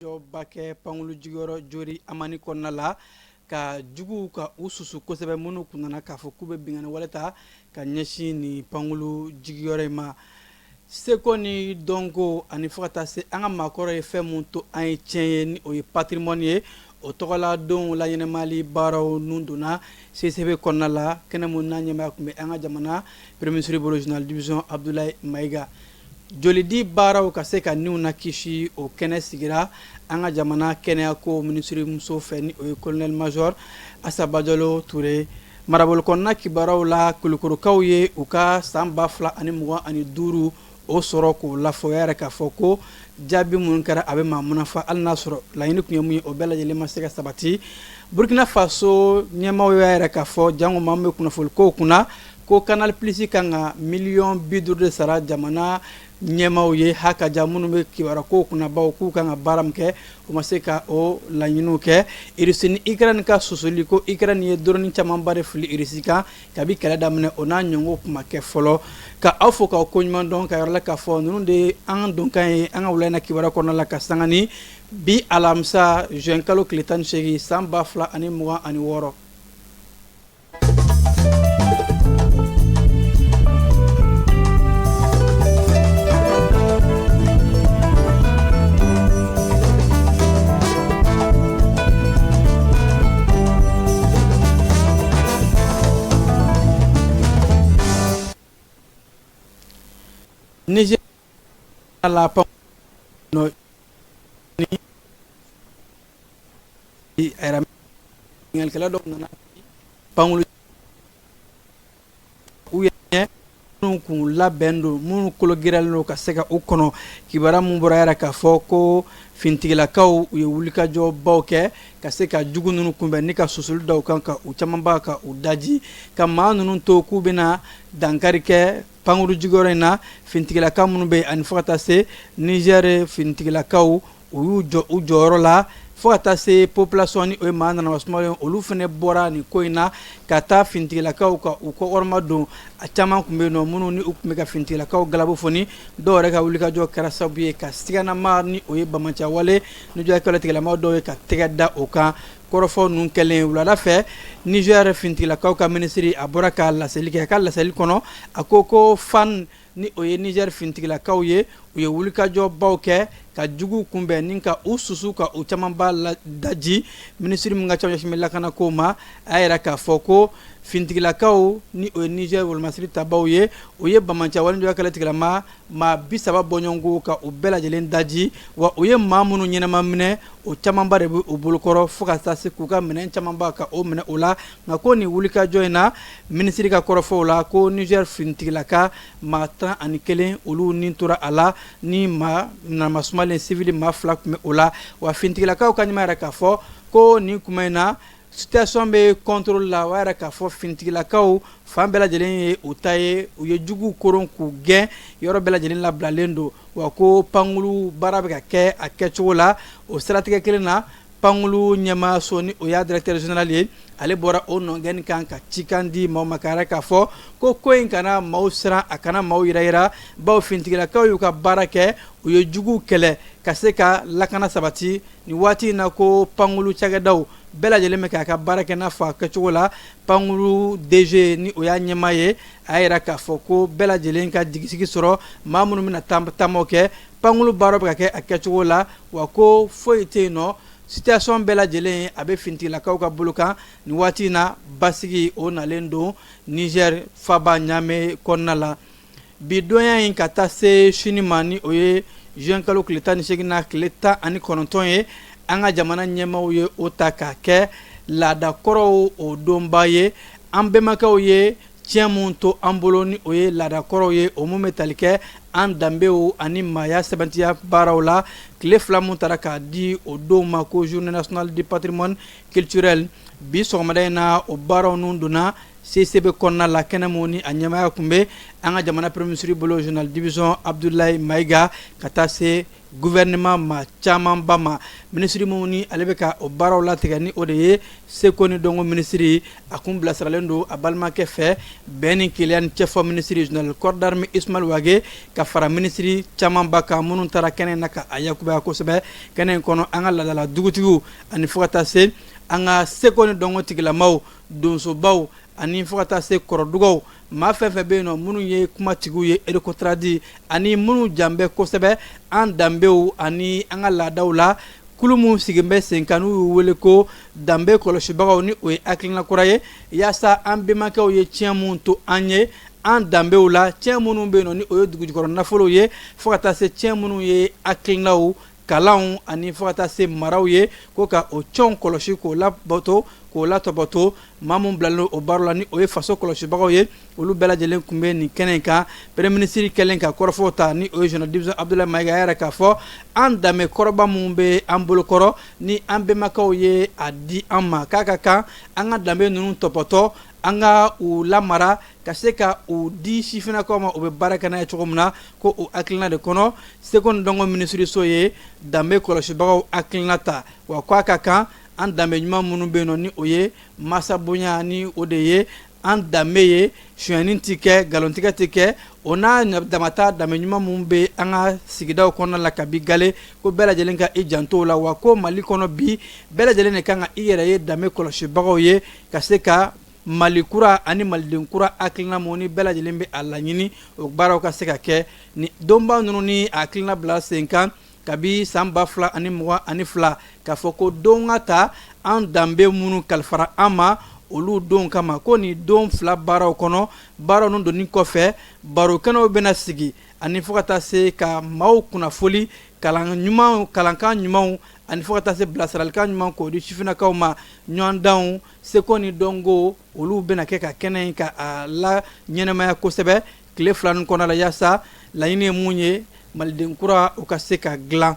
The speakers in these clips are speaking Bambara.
Bakɛ pankulu jigiyɔrɔ jori amani kɔnɔna la ka juguw ka u susu kosɛbɛ minnu kun nana k'a fɔ k'u bɛ bingani wale ta ka ɲɛsin ni pankulu jigiyɔrɔ in ma seko ni dɔnko ani fo ka taa se an ka maakɔrɔ ye fɛn mun to an ye tiɲɛ ye ni o ye patrimoine ye o tɔgɔla denw la ɲɛnɛmali baaraw nun donna CCB kɔnɔna la kɛnɛ mun n'a ɲɛmaya kun bɛ an ka jamana premier ministre bolo général division Abdoulaye Mayiga jolidi baaraw ka se ka niw na kisi o kɛnɛ sigira an ka jamana kɛnɛyako ministre muso fɛ ni o ye colonel major Asaba Jalo Touré marabolo kɔnɔna kibaaraw la kulukorokaw ye u ka san 2025 o sɔrɔ k'o lafɔya yɛrɛ k'a fɔ ko jaabi minnu kɛra a bɛ maa munafa hali n'a sɔrɔ laɲini kun ye mun ye o bɛɛ lajɛlen ma se ka sabati Burkina Faso ɲɛmaaw y'a yɛrɛ k'a fɔ jango maa min bɛ kunnafoni kow kunna ko Canal Plus kan ka $50 de sara jamana ɲɛmaaw ye hakaja minnu bɛ kibaruya kow kunna bawo k'u kan ka baara min kɛ u ma se ka o laɲiniw kɛ Irisi ni Ukraine ka sosoli ko Ukraine ye drone camanba de fili Irisi kan kabi kɛlɛ daminɛ o n'a ɲɔgɔnw kun ma kɛ fɔlɔ ka aw fo k'aw ko ɲuman dɔn ka yɔrɔ la k'a fɔ ninnu de ye an donkan ye an ka wula in na kibaruya kɔnɔna la ka sanga ni bi alamisa juin kalo tile 18 san 2026. Niger la no ni era ngel kala dok nana pangulu uye kun labendo mun kolo giralno ka seka u kono kibara mun bora yara ka fɔ ko fintigilakaw u ye wulikajɔ baw kɛ ka se ka jugu ninnu kunbɛn ni ka susuli daw kan ka u caman ba ka u daji ka maa ninnu to k'u bɛna dankari kɛ pankuru jigiyɔrɔ in na fintigilaka minnu bɛ ani fo ka taa se Niger fintigilakaw u y'u jɔ u jɔyɔrɔ la fo ka taa se population ni o ye maa nana wasumalen olu fana bɔra nin ko in na ka taa fintigilakaw ka u kɔkɔrɔma don a caman kun bɛ yen nɔ minnu ni u kun bɛ ka fintigilakaw galabo foni dɔw yɛrɛ ka wulikajɔ kɛra sababu ye ka siganama ni o ye bamaciya wale ni jɔ kɛlɛtigɛlamaw dɔw ye ka tɛgɛ da o kan kɔrɔfɔ ninnu kɛlen wulada fɛ Niger fintigilakaw ka minisiri a bɔra ka laseli kɛ ka laseli kɔnɔ a ko fan ni o ye Niger fintigilakaw ye u ye wulikajɔ baw kɛ ka jugu kunbɛn ni ka u susu ka u caman ba daji minisiri min ka ca ɲɛsin lakana ko ma a yɛrɛ k'a fɔ ko fintigilakaw ni o ye Niger wolomasiri tabaw ye o ye bamaciya wale jɔ kɛlɛtigɛlama maa 30 bɔɲɔgɔnko ka u bɛɛ lajɛlen daji wa u ye maa minnu ɲɛnama minɛ o camanba de bɛ u bolokɔrɔ fo ka taa se k'u ka minɛn camanba ka o minɛ o la nka ko nin wulikajɔ in na minisiri ka kɔrɔfɔw la ko Niger fintigilaka maa 11 olu ni tora a la ni maa namasumalen civil maa 2 kun bɛ o la wa fintigilakaw ka ɲɛma yɛrɛ k'a fɔ ko nin kuma in na situation bɛ contrôle la o yɛrɛ k'a fɔ fintigilakaw fan bɛɛ lajɛlen ye u ta ye u ye jugu koron k'u gɛn yɔrɔ bɛɛ lajɛlen labilalen don wa ko pankulu baara bɛ ka kɛ a kɛcogo la o siratigɛ kelen na pankulu ɲɛmaaso ni o y'a directeur général ye ale bɔra o nɔngɛni kan ka cikan di maaw ma ka yɛrɛ k'a fɔ ko in kana maaw siran a kana maaw yirayira bawo fintigilakaw y'u ka baara kɛ u ye jugu kɛlɛ ka se ka lakana sabati ni waati in na ko pankulu cakɛdaw bɛɛ lajɛlen bɛ k'a ka baara kɛ n'a fɔ a kɛcogo la pankulu DG ni o y'a ɲɛmaa ye a yɛrɛ k'a fɔ ko bɛɛ lajɛlen ka jigisigi sɔrɔ maa minnu bɛna taamaw kɛ pankulu baaraw bɛ ka kɛ a kɛcogo la wa ko foyi tɛ yen nɔ situation bɛɛ lajɛlen a bɛ fintigilakaw ka bolo kan ni waati in na basigi o nalen don Niger faba ɲaamɛ kɔnɔna la bi donya in ka taa se sini ma ni o ye juin kalo tile 18 na tile 19 ye an ka jamana ɲɛmaaw ye o ta k'a kɛ laadakɔrɔw o donba ye an bɛnbakɛw ye tiɲɛ mun to an bolo ni o ye laadakɔrɔw ye o mun bɛ tali kɛ an danbew ani maaya sɛbɛntiya baaraw la tile 2 mun taara k'a di o donw ma ko journée nationale du patrimoine culturel bi sɔgɔmada in na o baaraw nun donna CCB kɔnɔna la kɛnɛmu ni a ɲɛmaya kun bɛ an ka jamana premier ministre bolo journal division Abdoulaye Maïga ka taa se gouvernement ma camanba ma ministre mun ni ale bɛ ka o baaraw latigɛ ni o de ye seko ni dɔnko ministre a kun bilasiralen don a balimakɛ fɛ bɛn ni keleya ni cɛfɔ ministre général corps d'armée Ismaël Wage ka fara ministre camanba kan minnu taara kɛnɛ na ka a yakubaya kosɛbɛ kɛnɛ in kɔnɔ an ka ladala dugutigiw ani fo ka taa se an ka seko ni dɔnko tigilamaw donsobaw ani fo ka taa se kɔrɔdugaw maa fɛn fɛn bɛ yen nɔ minnu ye kumatigiw ye erekotaradi ani minnu janbɛ kosɛbɛ an danbew ani an ka laadaw la kulu min sigilen bɛ sen kan n'u y'u wele ko danbe kɔlɔsibagaw ni o ye hakilina kura ye yaasa an bɛnbakɛw ye tiɲɛ mun to an ye an danbew la tiɲɛ minnu bɛ yen nɔ ni o ye dugujukɔrɔ nafolow ye fo ka taa se tiɲɛ minnu ye hakilinaw kalanw ani fo ka taa se maraw ye ko ka o tiɲɛw kɔlɔsi k'o labato k'o latɔbɔto maa mun bilalen o baara la ni o ye faso kɔlɔsibagaw ye olu bɛɛ lajɛlen kun bɛ nin kɛnɛ in kan premier ministre kɛlen ka kɔrɔfɔw ta ni o ye journal division Abdoulaye Maïga yɛrɛ k'a fɔ an danbe kɔrɔba mun bɛ an bolokɔrɔ ni an bɛnbakɛw ye a di an ma k'a ka kan an ka danbe ninnu tɔpɔtɔ an ka u lamara ka se ka u di sifinnakaw ma u bɛ baara kɛ n'a ye cogo min na ko o hakilina de kɔnɔ seko ni dɔnko ministre so ye danbe kɔlɔsibagaw hakilina ta wa k'a ka kan an danbe ɲuman minnu bɛ yen nɔ ni o ye masa bonya ni o de ye an danbe ye sonyani tɛ kɛ nkalontigɛ tɛ kɛ o n'a damata danbe ɲuman minnu bɛ an ka sigidaw kɔnɔna la kabi gale ko bɛɛ lajɛlen ka i janto o la wa ko mali kɔnɔ bi bɛɛ lajɛlen de kan ka i yɛrɛ ye danbe kɔlɔsibagaw ye ka se ka mali kura ani maliden kura hakilina mun ni bɛɛ lajɛlen bɛ a laɲini o baaraw ka se ka kɛ ni donba ninnu ni hakilina bila sen kan kabi san 2022 k'a fɔ ko don ka ta an danbe minnu kalifara an ma olu don kama ko ni don fila baaraw kɔnɔ baaraw ninnu donni kɔfɛ barokɛnɛw bɛna sigi ani fo ka taa se ka maaw kunnafoli kalankan ɲumanw ani fo ka taa se bilasiralikan ɲuman k'o di sifinnakaw ma ɲɔgɔn danw seko ni dɔnko olu bɛna kɛ ka kɛnɛ in ka a la ɲɛnɛmaya kosɛbɛ tile fila ninnu kɔnɔna la yaasa laɲini ye mun ye maliden kura u ka se ka dilan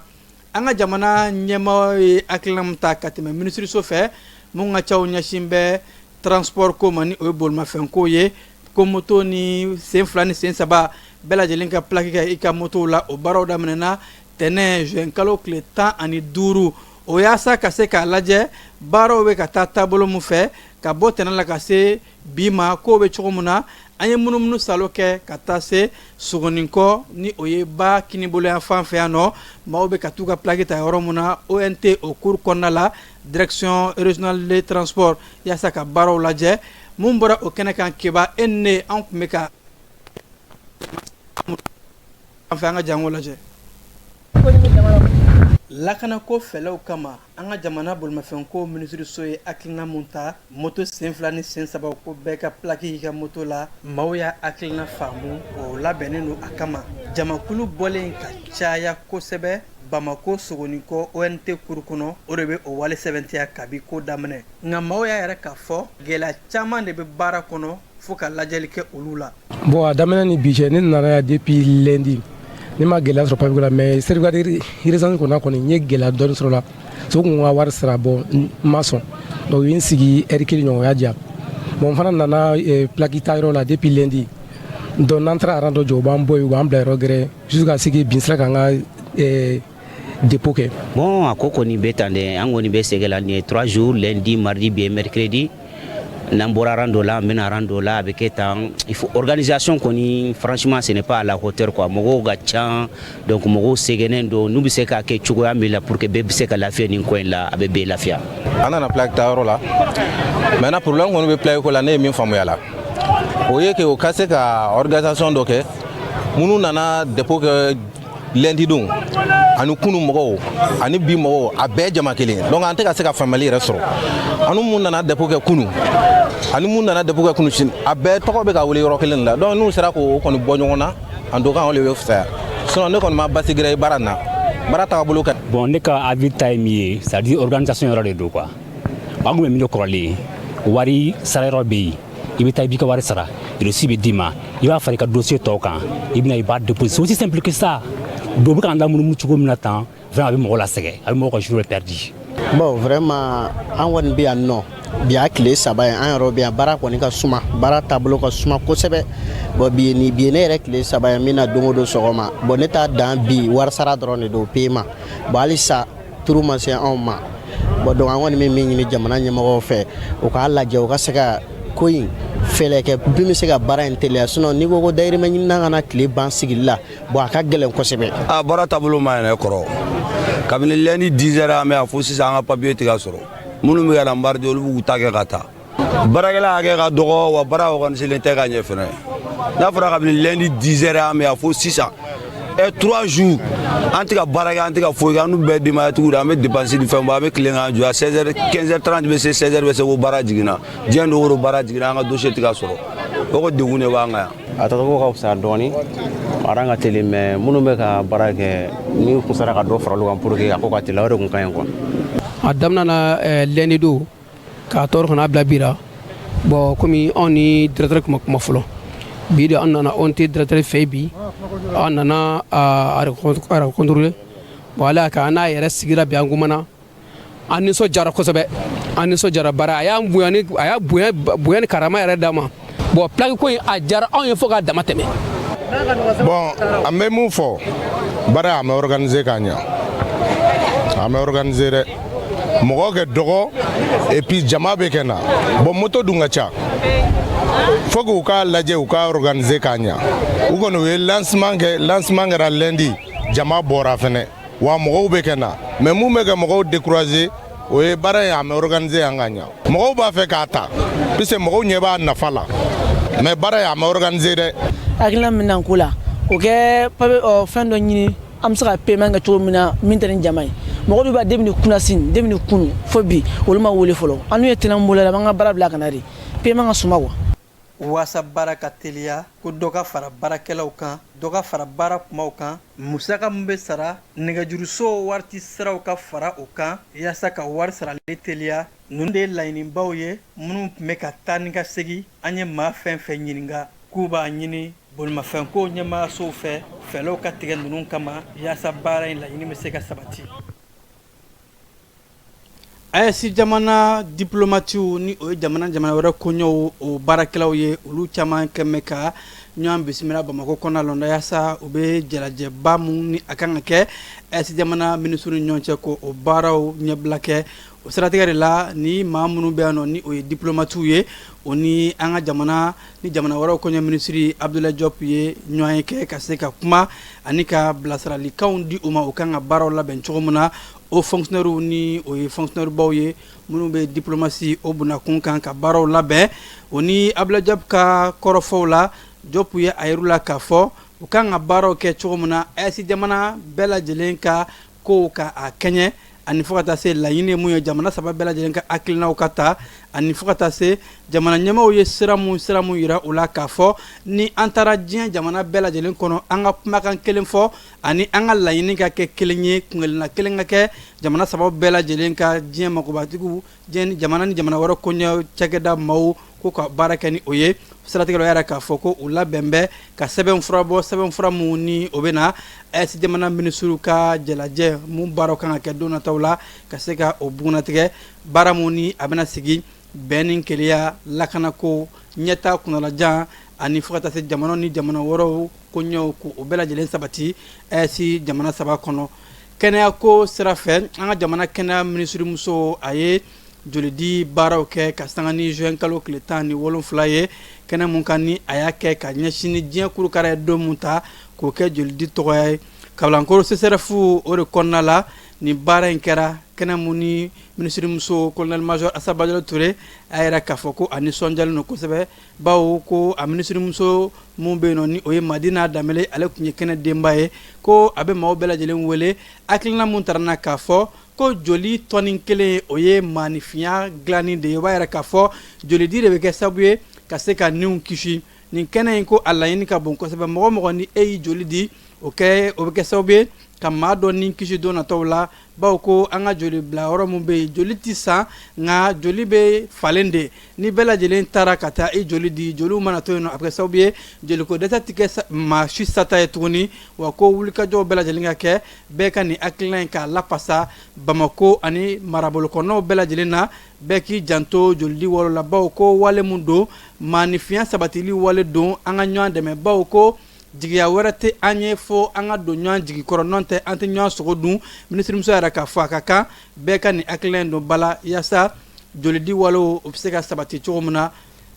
an ka jamana ɲɛmaaw ye hakilina min ta ka tɛmɛ minisiriso fɛ mun ka caw ɲɛsin bɛ transport ko ma ni o ye bolimafɛnko ye ko moto ni sen fila ni sen saba bɛɛ lajɛlen ka pilaki kɛ i ka motow la o baaraw daminɛna tɛnɛ juin kalo tile 15 o yaasa ka se k'a lajɛ baaraw bɛ ka taa taabolo min fɛ ka bɔ tɛnɛ la ka se bi ma k'o bɛ cogo min na an ye munumunu salo kɛ ka taa se sogonikɔ ni o ye ba kinibolo yan fan fɛ yan nɔ maaw bɛ ka t'u ka pilaki ta yɔrɔ min na ONT o cours kɔnɔna la direction régionale de transport yaasa ka baaraw lajɛ mun bɔra o kɛnɛ kan keba e ni ne an tun bɛ ka an fɛ an ka jango lajɛ lakanako fɛlɛw kama an ka jamana bolimafɛnko minisiriso ye hakilina mun ta moto sen fila ni sen saba ko bɛɛ ka pilaki ka moto la maaw y'a hakilina faamu o labɛnnen don a kama jamakulu bɔlen ka caya kosɛbɛ Bamako Sogonikɔ ONT kuru kɔnɔ o de bɛ o wale sɛbɛntiya kabi ko daminɛ nka maaw y'a yɛrɛ k'a fɔ gɛlɛya caman de bɛ baara kɔnɔ fo ka lajɛli kɛ olu la. Bon a daminɛ ni bi cɛ ne nana yan depuis lundi ne ma gɛlɛya sɔrɔ papier la mais certificat de résidence kɔnɔ kɔni n ye gɛlɛya dɔɔni sɔrɔ la so kun ka wari sara bon n ma sɔn donc u ye n sigi heure kelen ɲɔgɔn o y'a diya bon n fana nana plaque ta yɔrɔ la depuis lundi donc n'an taara aran dɔ jɔ u b'an bɔ yen u b'an bila yɔrɔ gɛrɛ jusqu'à ce que bin sera k'an ka dépôt kɛ. Bon a ko kɔni bɛ tan dɛ an kɔni bɛ sɛgɛ la nin ye 3 jours lundi mardi bien mercredi n'an bɔra aran dɔ la an bɛna aran dɔ la a bɛ kɛ tan il faut organisation kɔni franchement ce n'est pas à la hauteur quoi mɔgɔw ka ca donc mɔgɔw sɛgɛnnen don n'u bɛ se k'a kɛ cogoya min la pour que bɛɛ bɛ se ka lafiya nin ko in la a bɛ bɛɛ lafiya. An nana plaque ta yɔrɔ la maintenant problème kɔni bɛ plaque ko la ne ye min faamuya la o ye que o ka se ka organisation dɔ kɛ minnu nana dépôt kɛ lundi don ani kunu mɔgɔw ani bi mɔgɔw a bɛɛ jama kelen donc an tɛ ka se ka faamuyali yɛrɛ sɔrɔ ani mun nana dépôt kɛ kunu ani mun nana dépôt kɛ kunu sini a bɛɛ tɔgɔ bɛ ka wele yɔrɔ kelen la donc n'u sera k'o kɔni bɔ ɲɔgɔn na en tout cas o de bɛ fisaya sinon ne kɔni ma basigira baara in na baara tagabolo ka. Bon ne ka avis ta ye min ye c'est à dire organisation yɔrɔ de don quoi an kun bɛ min kɛ kɔrɔlen wari sara yɔrɔ bɛ yen i bɛ taa i b'i ka wari sara reçu bɛ d'i ma i b'a fara i ka dossier tɔw kan i bɛna i b'a déposer c'est aussi simple que ça. Donc, quand on a vraiment vraiment avec mon la a avec mon jour perdu. Bon, vraiment, on va bien non. bi a tile saba ye an yɛrɛ bɛ yan baara kɔni ka suma baara taabolo ka suma kosɛbɛ bon bi ne yɛrɛ tile saba ye n bɛna don o don sɔgɔma bon ne t'a dan bi warisara dɔrɔn de don paiement bon halisa turu ma se anw ma bon donc an kɔni bɛ min ɲini jamana ɲɛmɔgɔw fɛ u k'a lajɛ u ka se ka ko in fɛlɛ kɛ bin bɛ se ka baara in teliya sinon n'i ko dayirimɛ ɲinina ka na tile ban sigili la bon a ka gɛlɛn kosɛbɛ. A baara taabolo ma ɲinɛ kɔrɔ kabini lundi 10 heures an bɛ yan fo sisan an ka papier tɛ ka sɔrɔ minnu bɛ ka na embarquer olu b'u ta kɛ ka taa baarakɛla hakɛ ka dɔgɔ wa baara organiselen tɛ ka ɲɛ fɛnɛ n'a fɔra kabini lundi 10 heures an bɛ yan fo sisan 3 jours an tɛ ka baara kɛ an tɛ ka foyi kɛ an n'u bɛɛ denbaya tigiw de an bɛ dépense ni fɛn bɔ an bɛ tile k'an jɔ 16 heures 15 heures 30 bɛ se 16 heures bɛ se ko baara jiginna diɲɛ dogo don baara jiginna an ka dossier tɛ ka sɔrɔ o ko degun de b'an kan yan. A tɔgɔ ka fisa dɔɔni baara ka teli mais minnu bɛ ka baara kɛ ni kun sera ka dɔ fara olu kan pour que a ko ka teli o de kun ka ɲi quoi. A daminɛ na lundi don k'a tɔɔrɔ kana bila bi la bon komi anw ni directeur kuma fɔlɔ bi de an nana anw tɛ directeur fɛ bi an nana a recontrôler bon ala ka an n'a yɛrɛ sigira bi an kumana an nisɔndiyara kosɛbɛ an nisɔndiyara baara a y'a bonya ni karama yɛrɛ d'an ma bon plaque ko in a diyara anw ye fo k'a dama tɛmɛ. Bon an bɛ mun fɔ baara an bɛ organiser k'a ɲɛ an bɛ organiser dɛ mɔgɔ kɛ dɔgɔ et puis jama bɛ kɛ na bon moto dun ka ca faut que u k'a lajɛ u k'a organiser k'a ɲɛ u kɔni u ye lancement kɛra lundi jama bɔra fɛnɛ wa mɔgɔw bɛ kɛ na mais mun bɛ kɛ mɔgɔw décourager o ye baara in an bɛ organiser yan ka ɲɛ mɔgɔw b'a fɛ k'a ta puisque mɔgɔw ɲɛ b'a nafa la mais baara in an bɛ organiser dɛ. Hakilina min na ko la o kɛ fɛn dɔ ɲini an bɛ se ka paiement kɛ cogo min na min tɛ ni jama ye mɔgɔ dɔw b'a depuis kunasini depuis kunu fo bi olu ma wele fɔlɔ an n'u ye tɛnɛn bolo la an ka baara bila ka na de paiement ka suma quoi. Waasa baara ka teliya ko dɔ ka fara baarakɛlaw kan dɔ ka fara baara kumaw kan musaka min bɛ sara nɛgɛjuruso wariti siraw ka fara o kan yaasa ka wari sarali teliya ninnu de ye laɲinibaw ye minnu tun bɛ ka taa ni ka segin an ye maa fɛn fɛn ɲininka k'u b'a ɲini bolimafɛnko ɲɛmaayasow fɛ fɛɛrɛw ka tigɛ ninnu kama yaasa baara in laɲini bɛ se ka sabati. AES jamana diplomatiw ni o ye jamana wɛrɛ koɲɛw o baarakɛlaw ye olu caman kɛmɛ ka ɲɔgɔn bisimila Bamako kɔnɔna la yaasa u bɛ jalajɛba mun ni a kan ka kɛ AES jamana minisiriw ni ɲɔgɔn cɛ ko o baaraw ɲɛbila kɛ o siratigɛ de la ni maa minnu bɛ yan nɔ ni o ye diplomatiw ye o ni an ka jamana wɛrɛw koɲɛ minisiri Abdoulaye Diop ye ɲɔgɔn ye kɛ ka se ka kuma ani ka bilasiralikanw di u ma o kan ka baaraw labɛn cogo min na o fonctionnaires ni o ye fonctionnaire baw ye minnu bɛ diplomasi o bunakun kan ka baaraw labɛn o ni Abdoulaye Diop ka kɔrɔfɔw la Diop ye a yir'u la k'a fɔ u kan ka baaraw kɛ cogo min na AES jamana bɛɛ lajɛlen ka kow ka a kɛɲɛ ani fo ka taa se laɲini mun ye jamana saba bɛɛ lajɛlen ka hakilinaw ka ta ani fo ka taa se jamana ɲɛmaaw ye sira mun yira u la k'a fɔ ni an taara diɲɛ jamana bɛɛ lajɛlen kɔnɔ an ka kumakan kelen fɔ ani an ka laɲini ka kɛ kelen ye kungelena kelen ka kɛ jamana saba bɛɛ lajɛlen ka diɲɛ magobatigiw jamana ni jamana wɛrɛ koɲɛ cakɛda maaw ko ka baara kɛ ni o ye siratigɛ la yɛrɛ k'a fɔ ko u labɛn bɛ ka sɛbɛnfura bɔ sɛbɛnfura mun ni o bɛ na AES jamana minisiriw ka jalajɛ mun baaraw kan ka kɛ don nataw la ka se ka o bugunatigɛ baara mun ni a bɛna sigi bɛn ni keleya lakanako ɲɛta kunnalajan ani fo ka taa se jamana ni jamana wɛrɛw koɲɛw ko o bɛɛ lajɛlen sabati AES jamana saba kɔnɔ kɛnɛyako sira fɛ an ka jamana kɛnɛya minisirimuso a ye joli di baaraw kɛ ka sanga ni juin kalo tile 17 ye kɛnɛ mun kan ni a y'a kɛ ka ɲɛsin ni diɲɛ kurukara ye don mun ta k'o kɛ joli di tɔgɔya ye Kabalankoro CCRF o de kɔnɔna la ni baara in kɛra kɛnɛ mun ni minisirimuso colonel major Assa Bajalo Touré a yɛrɛ k'a fɔ ko a nisɔndiyalen don kosɛbɛ bawo ko a minisirimuso mun bɛ yen nɔ ni o ye Madina Danbele ale tun ye kɛnɛ denba ye ko a bɛ maaw bɛɛ lajɛlen wele hakilina mun taara na k'a fɔ ko joli tɔni kelen o ye maanifinya dilanni de ye o b'a yɛrɛ k'a fɔ joli di de bɛ kɛ sababu ye ka se ka niw kisi nin kɛnɛ in ko a laɲini ka bon kosɛbɛ mɔgɔ ni e y'i joli di o bɛ kɛ sababu ye ka maa dɔ ni kisi don nataw la bawo ko an ka joli bila yɔrɔ mun bɛ yen joli ti san nka joli bɛ falen de ni bɛɛ lajɛlen taara ka taa i joli di joliw mana to yen nɔ a bɛ kɛ sababu ye joliko dɛsɛ ti kɛ maa si sata ye tuguni wa ko wulikajɔw bɛɛ lajɛlen ka kɛ bɛɛ ka nin hakilina in k'a lapasa Bamako ani marabolokɔnɔnaw bɛɛ lajɛlen na bɛɛ k'i janto jolidi wɔlɔ la bawo ko wale mun don maanifinya sabatili wale don an ka ɲɔgɔn dɛmɛ bawo ko jigiya wɛrɛ tɛ an ye fo an ka don ɲɔgɔn jigi kɔrɔ nɔ tɛ an tɛ ɲɔgɔn sogo dun minisirimuso yɛrɛ k'a fɔ a ka kan bɛɛ ka nin hakilina in don bala yaasa jolidi walew o bɛ se ka sabati cogo min na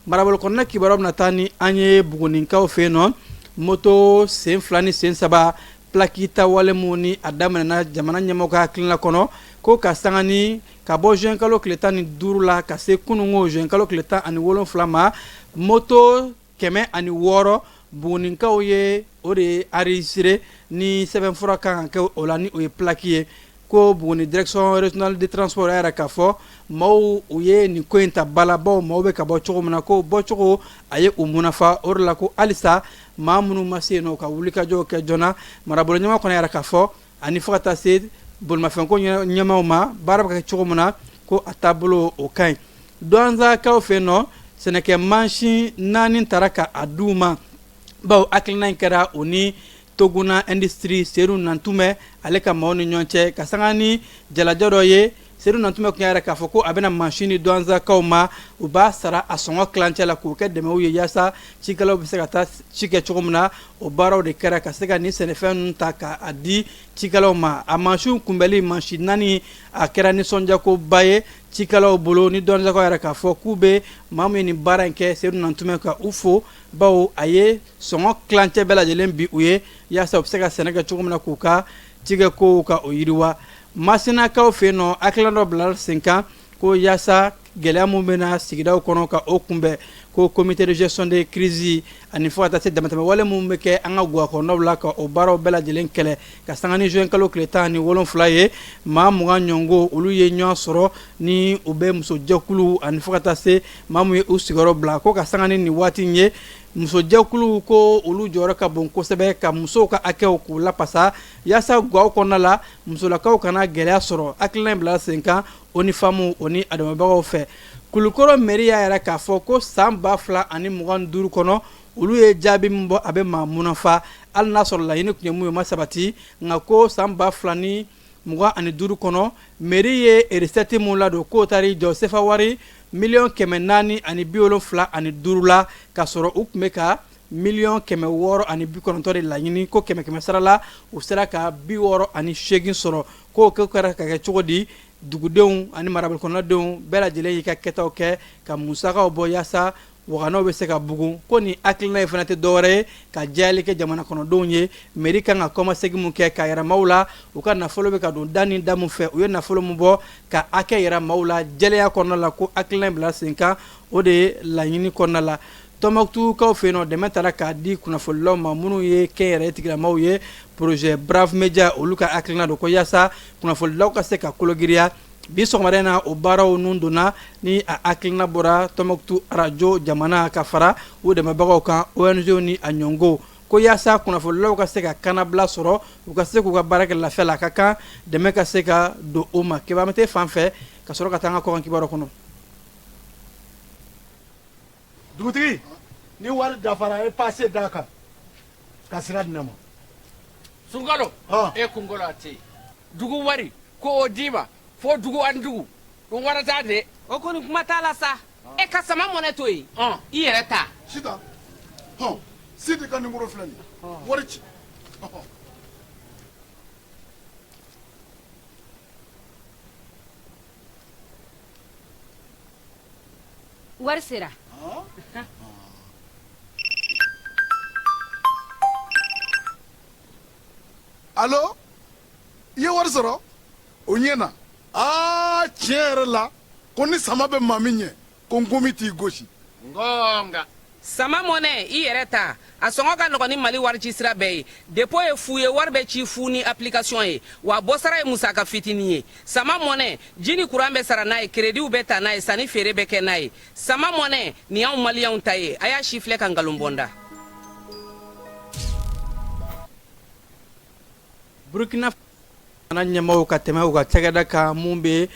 marabolokɔnɔna kibaruyaw bɛna taa ni an ye buguninkaw fɛ yen nɔ moto sen 2 ni sen 3 plaki ta wale mun ni a daminɛna jamana ɲɛmɔgɔ ka hakilina kɔnɔ ko ka sanga ni ka bɔ juin kalo tile 15 la ka se kunungo juin kalo tile 17 ma moto 106 buguninkaw ye o de ye enregistré ni sɛbɛnfura kan ka kɛ o la ni o ye plaki ye ko Buguni direction régionale de transport yɛrɛ k'a fɔ maaw u ye nin ko in ta bala baw maaw bɛ ka bɔ cogo min na ko bɔcogo a ye u munafa o de la ko halisa maa minnu ma se yen nɔ ka wulikajɔw kɛ joona marabolo ɲɛma kɔnɔ yɛrɛ k'a fɔ ani fo ka taa se bolimafɛnko ɲɛmaw ma baara bɛ kɛ cogo min na ko a taabolo o ka ɲi Douanzakaw fɛ yen nɔ sɛnɛkɛ mansin 4 taara ka a d'u ma bawo hakilina in kɛra o ni Toguna Industrie Seru Nantumɛ ale ka maaw ni ɲɔgɔn cɛ ka sanga ni jalajɛ dɔ ye Seru Nantumɛ kun yɛrɛ k'a fɔ ko a bɛna mansin di Douanzakaw ma u b'a sara a sɔngɔ kilancɛ la k'o kɛ dɛmɛw ye yaasa cikɛlaw bɛ se ka taa ci kɛ cogo min na o baaraw de kɛra ka se ka nin sɛnɛfɛn ninnu ta k'a di cikɛlaw ma a mansin kunbɛli mansin 4 a kɛra nisɔndiyakoba ye cikɛlaw bolo ni Douanzakaw yɛrɛ k'a fɔ k'u bɛ maa min ye nin baara in kɛ Seru Nantumɛ ka u fo bawo a ye sɔngɔ kilancɛ bɛɛ lajɛlen bi u ye yaasa u bɛ se ka sɛnɛ kɛ cogo min na k'u ka cikɛkow ka o yiriwa Masinakaw fɛ yen nɔ hakilina dɔ bila sen kan ko yaasa gɛlɛya mun bɛ na sigidaw kɔnɔ ka o kunbɛn ko comité de gestion de crise ani fo ka taa se damatɛmɛ wale mun bɛ kɛ an ka guwakɔnɔnaw la ka o baaraw bɛɛ lajɛlen kɛlɛ ka sanga ni juin kalo tile 17 ye maa 20 ɲɔngo olu ye ɲɔgɔn sɔrɔ ni u bɛ musojɛkulu ani fo ka taa se maa mun ye u sigiyɔrɔ bila ko ka sanga ni nin waati in ye musojɛkulu ko olu jɔyɔrɔ ka bon kosɛbɛ ka musow ka hakɛw k'u lapasa yaasa guwaw kɔnɔna la musolakaw kana gɛlɛya sɔrɔ hakilina in bila sen kan o ni faamu o ni a dɛmɛbagaw fɛ Kulukoro mairie y'a yɛrɛ k'a fɔ ko san 2025 kɔnɔ olu ye jaabi min bɔ a bɛ maa munafa hali n'a sɔrɔ laɲini tun ye mun ye o ma sabati nka ko san 2025 kɔnɔ mairie ye recette mun ladon k'o taara jɔ sefa wari $475,000 la ka sɔrɔ u tun bɛ ka $690 de laɲini ko 100 sara la u sera ka 68 sɔrɔ k'o kɛra ka kɛ cogo di dugudenw ani marabolokɔnɔnadenw bɛɛ lajɛlen y'i ka kɛtaw kɛ ka musakaw bɔ yaasa waganaw bɛ se ka bugun ko nin hakilina in fana tɛ dɔwɛrɛ ye ka jayali kɛ jamana kɔnɔdenw ye mairie kan ka kɔmasegin mun kɛ ka yɛrɛ maaw la u ka nafolo bɛ ka don da ni da mun fɛ u ye nafolo mun bɔ ka hakɛ yɛrɛ maaw la jɛlenya kɔnɔna la ko hakilina in bila sen kan o de ye laɲini kɔnɔna la Tɔnbukutukaw fɛ yen nɔ dɛmɛ taara k'a di kunnafonilaw ma minnu ye kɛnyɛrɛye tigilamaw ye projet Brave Media olu ka hakilina don ko yaasa kunnafonilaw ka se ka kologiriya bi sɔgɔmada in na o baaraw nun donna ni a hakilina bɔra Tɔnbukutu radio jamana ka fara o dɛmɛbagaw kan ONG ni a ɲɔngo ko yaasa kunnafonilaw ka se ka kanabila sɔrɔ u ka se k'u ka baara kɛ lafiya la a ka kan dɛmɛ ka se ka don o ma kibaramete fan fɛ ka sɔrɔ ka taa an ka kɔkan kibaru kɔnɔ. Dugutigi ni wari dafara e passe d'a kan ka sira di ne ma. Sunkalo e kunkolo a tɛ yen dugu wari ko o d'i ma fo dugu ani dugu o wari t'a de. o kɔni kuma t'a la sa e ka sama mɔnɛ to yen i yɛrɛ ta. Sita Sidi ka numéro filɛ nin ye wari ci. wari sera. Allo i ye wari sɔrɔ o ɲɛna tiɲɛ yɛrɛ la ko ni sama bɛ maa min ɲɛ ko n komi t'i gosi. Ngonga. sama mɔnɛ i yɛrɛ ta a sɔngɔ ka nɔgɔn ni mali wari ci sira bɛɛ ye depo ye fu ye wari bɛ ci fu ni application ye wa bɔsara ye musaka fitinin ye sama mɔnɛ ji ni kuran bɛ sara n'a ye krediw bɛ ta n'a ye sanni feere bɛ kɛ n'a ye sama mɔnɛ nin y'anw maliyɛnw ta ye a y'a si filɛ ka nkalon bɔnda. Burkina Ana ɲɛmaaw ka tɛmɛ u ka cakɛda kan mun bɛ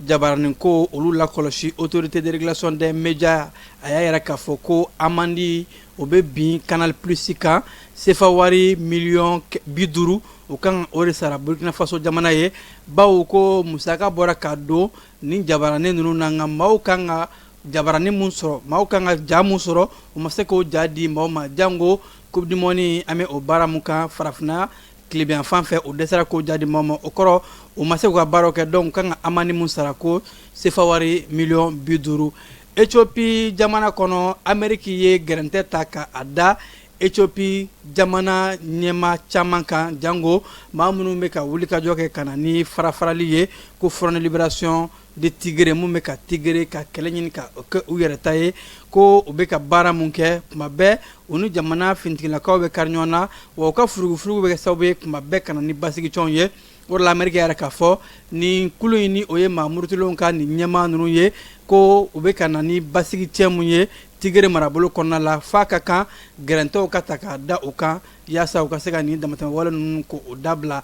jabaranin ko olu lakɔlɔsi autorité de régulation des médias a y'a yɛrɛ k'a fɔ ko amandi o bɛ bin Canal Plus kan CFA wari miliyɔn 50 o kan o de sara Burkina Faso jamana ye bawo ko musaka bɔra k'a don ni jabaranin ninnu na nka maaw kan ka jabaranin mun sɔrɔ maaw kan ka ja mun sɔrɔ u ma se k'o ja di maaw ma jango Coupe du Monde an bɛ o baara mun kan farafinna tilebin fan fɛ o dɛsɛra k'o ja di maaw ma o kɔrɔ u ma se k'u ka baaraw kɛ donc kan ka amani mun sara ko CFA wari miliyɔn 50 Ethiopie jamana kɔnɔ Amérique ye gɛrɛntɛ ta ka a da Ethiopie jamana ɲɛma caman kan jango maa minnu bɛ ka wulikajɔ kɛ ka na ni farafarali ye ko Front de Libération de Tigre mun bɛ ka Tigre ka kɛlɛ ɲini ka kɛ u yɛrɛ ta ye ko u bɛ ka baara mun kɛ kuma bɛɛ u ni jamana fintigilakaw bɛ kari ɲɔgɔn na wa u ka furugufurugu bɛ kɛ sababu ye kuma bɛɛ ka na ni basigicɛnw ye o de la Amérique yɛrɛ k'a fɔ nin kulu in ni o ye maa murutilenw ka nin ɲɛmaa ninnu ye ko u bɛ ka na ni basigicɛ mun ye Tigre marabolo kɔnɔna la f'a ka kan gɛrɛntɛw ka ta k'a da u kan yaasa u ka se ka nin damatɛmɛwale ninnu ko o dabila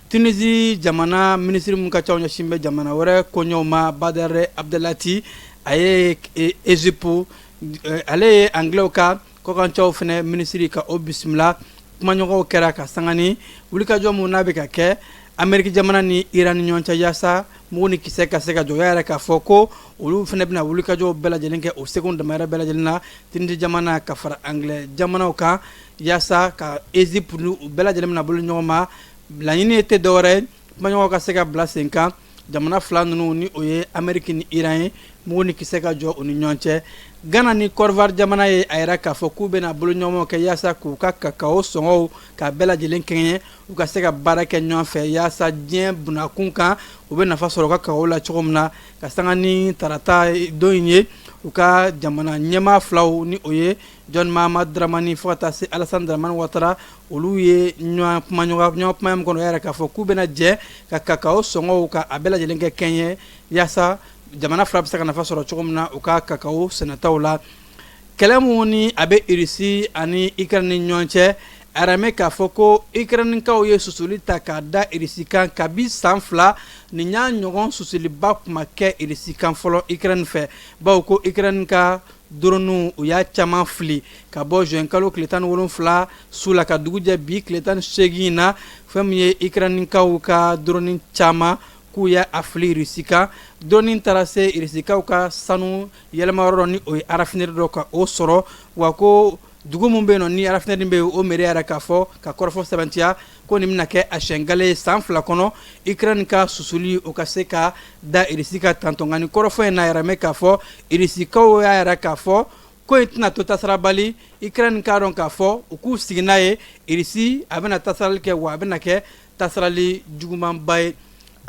Tunisie jamana ministre mun ka ca o ɲɛsin bɛ jamana wɛrɛ koɲɛw ma Badar Abdelati a ye Egypte ale ye anglais ka kɔkancaw fɛnɛ ministre ka o bisimila kumaɲɔgɔnw kɛra ka sangani wulikajɔ mun n'a bɛ ka kɛ Amérique jamana ni Iran ni ɲɔgɔn cɛ yaasa mugu ni kisɛ ka se ka jɔ yɛrɛ k'a fɔ ko olu fɛnɛ bɛna wulikajɔw bɛɛ lajɛlen kɛ o seconde damayɛrɛ bɛɛ lajɛlen na Tunisie jamana ka fara anglais jamanaw kan yaasa ka Egypte u bɛɛ lajɛlen bɛna bolo ɲɔgɔn ma laɲini tɛ dɔwɛrɛ kumaɲɔgɔnw ka se ka bila sen kan jamana fila ninnu ni o ye Amérique ni Iran ye mugu ni kisɛ ka jɔ u ni ɲɔgɔn cɛ Ghana ni Côte d'Ivoire jamana ye a yɛrɛ k'a fɔ k'u bɛna bolo ɲɔgɔnw kɛ yaasa k'u ka kakao sɔngɔw ka bɛɛ lajɛlen kɛɲɛ u ka se ka baara kɛ ɲɔgɔn fɛ yaasa diɲɛ bunakun kan u bɛ nafa sɔrɔ u ka kakao la cogo min na ka sanga ni tarata don in ye u ka jamana ɲɛmaa filaw ni o ye John Mahama Dramani fo ka taa se Alassane Dramani Ouattara olu ye ɲɔgɔn kuma min kɔnɔ yɛrɛ k'a fɔ k'u bɛna jɛ ka kakao sɔngɔw ka a bɛɛ lajɛlen kɛ kɛɲɛ yaasa jamana fila bɛ se ka nafa sɔrɔ cogo min na u ka kakao sɛnɛtaw la kɛlɛ mun ni a bɛ Russie ani Ukraine ni ɲɔgɔn cɛ a yɛrɛ k'a fɔ ko Ukrainekaw ye susuli ta k'a da Russie kan kabi san 2 nin y'a ɲɔgɔn susuliba kuma kɛ Russie kan fɔlɔ Ukraine fɛ bawo ko Ukraine ka drone u y'a caman fili ka bɔ juin kalo tile 17 su la ka dugu jɛ bi tile 18 na fɛn min ye Ukrainekaw ka drone caman k'u y'a fili Russie kan drone taara se Russikaw ka sanu yɛlɛma yɔrɔ ni o ye rafinerie dɔ ka o sɔrɔ wa ko dugu mun bɛ yen nɔ ni rafinerie bɛ yen o mairie yɛrɛ k'a fɔ ka kɔrɔfɔ sɛbɛntiya ko nin bɛna kɛ a siɲɛ gale san 2 kɔnɔ Ukraine ka susuli o ka se ka da Russie ka tantɔ nka nin kɔrɔfɔ in na yɛrɛ k'a fɔ Russikaw y'a yɛrɛ k'a fɔ ko in tɛna to tasara bali Ukraine k'a dɔn k'a fɔ u k'u sigi n'a ye Russie a bɛna tasarali kɛ wa a bɛna kɛ tasarali jugumanba ye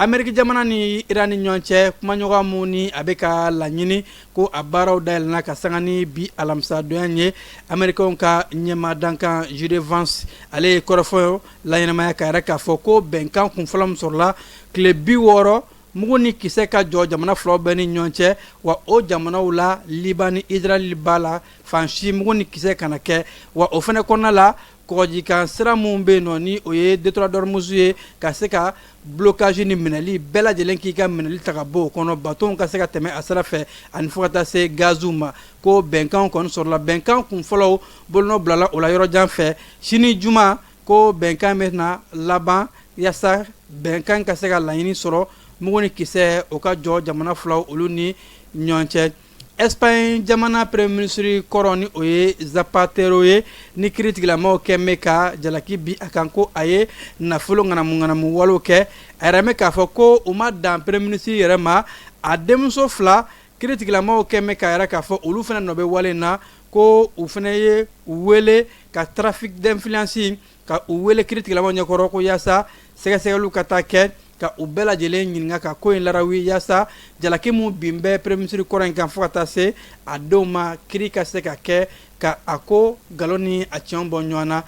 Amérique jamana ni Iran ni ɲɔgɔn cɛ kumaɲɔgɔn mun ni a bɛ ka laɲini ko a baaraw dayɛlɛnna ka sanga ni bi alamisa donya ye Américains ka ɲɛmaa dankan J.D. Vance ale ye kɔrɔfɔ laɲɛnamaya ka yɛrɛ k'a fɔ ko bɛnkan kunfɔlɔ min sɔrɔla tile 60 mugu ni kisɛ ka jɔ jamana filaw bɛɛ ni ɲɔgɔn cɛ wa o jamanaw la Liban ni Israel b'a la fansi mugu ni kisɛ kana kɛ wa o fɛnɛ kɔnɔna la kɔgɔjikan sira mun bɛ yen nɔ ni o ye détroit d'Ormuz ye ka se ka blocage ni minɛli bɛɛ lajɛlen k'i ka minɛli ta ka bɔ o kɔnɔ bateau ka se ka tɛmɛ a sira fɛ ani fo ka taa se gaziw ma ko bɛnkan kɔni sɔrɔla bɛnkan kun fɔlɔw bolonɔ bilala o la yɔrɔ jan fɛ sini juma ko bɛnkan bɛna laban yaasa bɛnkan ka se ka laɲini sɔrɔ mugu ni kisɛ o ka jɔ jamana filaw olu ni ɲɔgɔn cɛ Espagne jamana premier ministre kɔrɔ ni o ye Zapatero ye ni kiiri tigilamaw kɛn bɛ ka jalaki bi a kan ko a ye nafolo ŋanamu walew kɛ a yɛrɛ bɛ k'a fɔ ko u ma dan premier ministre yɛrɛ ma a denmuso 2 kiiri tigilamaw kɛn bɛ k'a yɛrɛ k'a fɔ olu fana nɔ bɛ wale in na ko u fana ye u wele ka trafic d'influence ka u wele kiiri tigilamaw ɲɛkɔrɔ ko yaasa sɛgɛsɛgɛliw ka taa kɛ ka u bɛɛ lajɛlen ɲininka ka ko in larawi yaasa jalaki mun bin bɛ premier ministre kɔrɔ in kan fo ka taa se a denw ma kiiri ka se ka kɛ ka a ko nkalon ni a tiɲɛ bɔ ɲɔgɔn na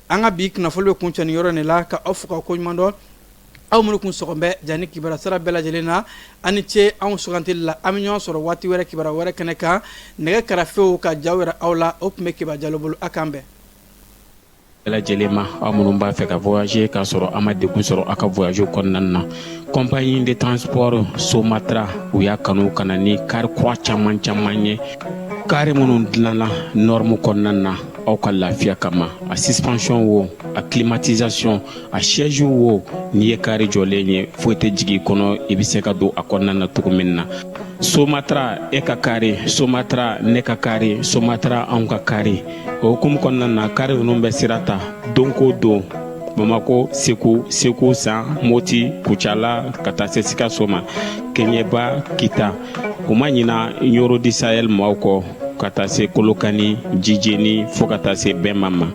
an ka bi kunnafoni bɛ kuncɛ nin yɔrɔ in la ka aw fo ka ko ɲuman dɔn aw minnu kun sɔgɔn bɛ jani kibaruya sira bɛɛ lajɛlen na ani ce anw sugantili la an bɛ ɲɔgɔn sɔrɔ waati wɛrɛ kibaruya wɛrɛ kɛnɛ kan nɛgɛ karafew ka jaw yɛrɛ aw la o tun bɛ kibaruya jalo bolo a kan bɛn lajɛlen ma aw minnu b'a fɛ ka voyager k'a sɔrɔ a ma degun sɔrɔ a ka voyage kɔnɔna na compagnie de transport Somatra u y'a kanu ka na ni kari kura caman ye kari minnu dilanna norme kɔnɔna na aw ka lafiya kama a suspension wo a climatisation a siège wo n'i ye kari jɔlen ye foyi tɛ jigin kɔnɔ i bɛ se ka don a kɔnɔna na cogo min na Somatra e ka kari Somatra ne ka kari Somatra anw ka kari o hukumu kɔnɔna na kari ninnu bɛ sira ta don ko don Bamako Segu San Moti Kucala ka taa se Sikaso ma Keɲeba Kita u ma ɲina Yoro di Sahel maaw kɔ ka taa se Kolokani Jijeni fo ka taa se Bɛnma ma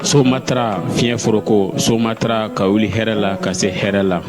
Somatra fiɲɛ foroko Somatra ka wuli hɛrɛ la ka se hɛrɛ la